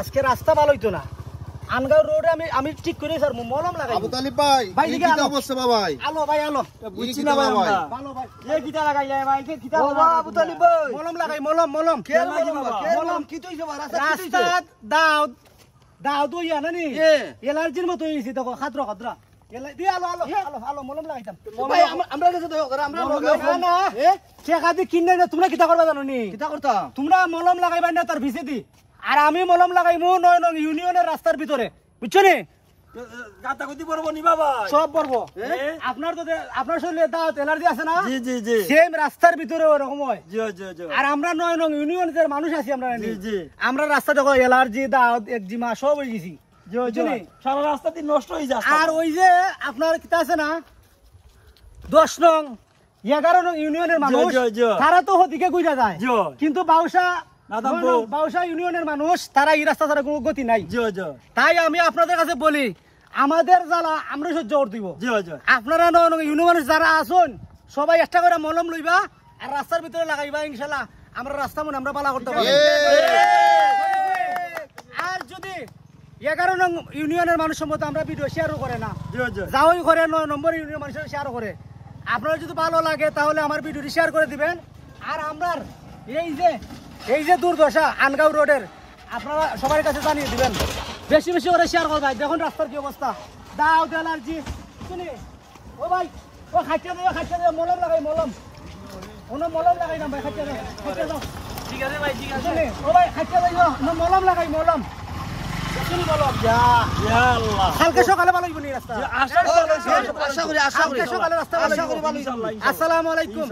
আজকে রাস্তা ভালো হইতো না আনগাঁও রোডে আমি ঠিক করে স্যার মলম লাগাই আবু তালিব ভাই কি অবস্থা ভাই আলো ভাই আলো বুঝছি না ভাই আমরা ভালো ভাই এই কিটা লাগাই যায় ভাই এই কিটা আবু তালিব ভাই মলম লাগাই মলম কেন মলম কি তৈছে রাস্তা দাও দইয়া না নি এলার্জির মতো হইছে দেখো খাতরা এলাই দি আলো মলম লাগাইতাম ভাই আমরা কাছে তো আমরা না টাকা দি কিনে না তোমরা কিটা করবা জানো নি কিটা করতাম তোমরা মলম লাগাইবা না তার ভিসে দি আর আমি মলম লাগাইমু 9 নং ইউনিয়নের রাস্তার ভিতরে বুঝছো নি গাতা গতি করব নি বাবা সব করব আপনার তো আপনার শরীরে দাঁত এলার্জি আছে না জি জি জি সেম রাস্তার ভিতরে ওরকম হয় জি জি জি আর আমরা 9 নং ইউনিয়নের মানুষ আছি আমরা জি জি আমরা রাস্তা দেখো এলার্জি দাঁত একজিমা সব হয়ে গেছি জি জি সারা রাস্তা দি নষ্ট হয়ে যাচ্ছে আর ওই যে আপনার কিটা আছে না 10 নং 11 নং ইউনিয়নের মানুষ তারা তো ওদিকে গুইরা যায় কিন্তু বাউসা ইউনিয়নের মানুষ তারা এই রাস্তা ছাড়া কোনো গতি নাই তাই আমি আপনাদের কাছে বলি আমাদের জ্বালা আমরা সহ্য করে দিব আপনারা ইউনিয়নের যারা আসুন সবাই একটা করে মলম লইবা আর রাস্তার ভিতরে লাগাইবা ইনশাআল্লাহ আমরা রাস্তা মনে আমরা পালা করতে পারবো আর যদি 11 নং ইউনিয়নের মানুষের মতো আমরা ভিডিও শেয়ারও করে না যাওই করে 9 নম্বর ইউনিয়নের মানুষের শেয়ারও করে আপনারা যদি ভালো লাগে তাহলে আমার ভিডিওটি শেয়ার করে দিবেন আর আমরা এই যে দুর্দশা আনগাঁও রোডের আপনারা সবার কাছে জানিয়ে দিবেন বেশি বেশি করে শেয়ার করবেন দেখুন রাস্তার কি অবস্থা দাও এলার্জি শুনি ও ভাই ও খাইতে দে মলম লাগাই মলম লাগাই না ভাই খাইতে দাও ঠিক আছে ভাই ঠিক আছে ও ভাই খাইতে দাও মলম লাগাই মলম শুনি মলম ইয়া আল্লাহ কালকে সকালে ভালো হইবনি রাস্তা আশা করি সকালে রাস্তা ভালো হইব আসসালামু আলাইকুম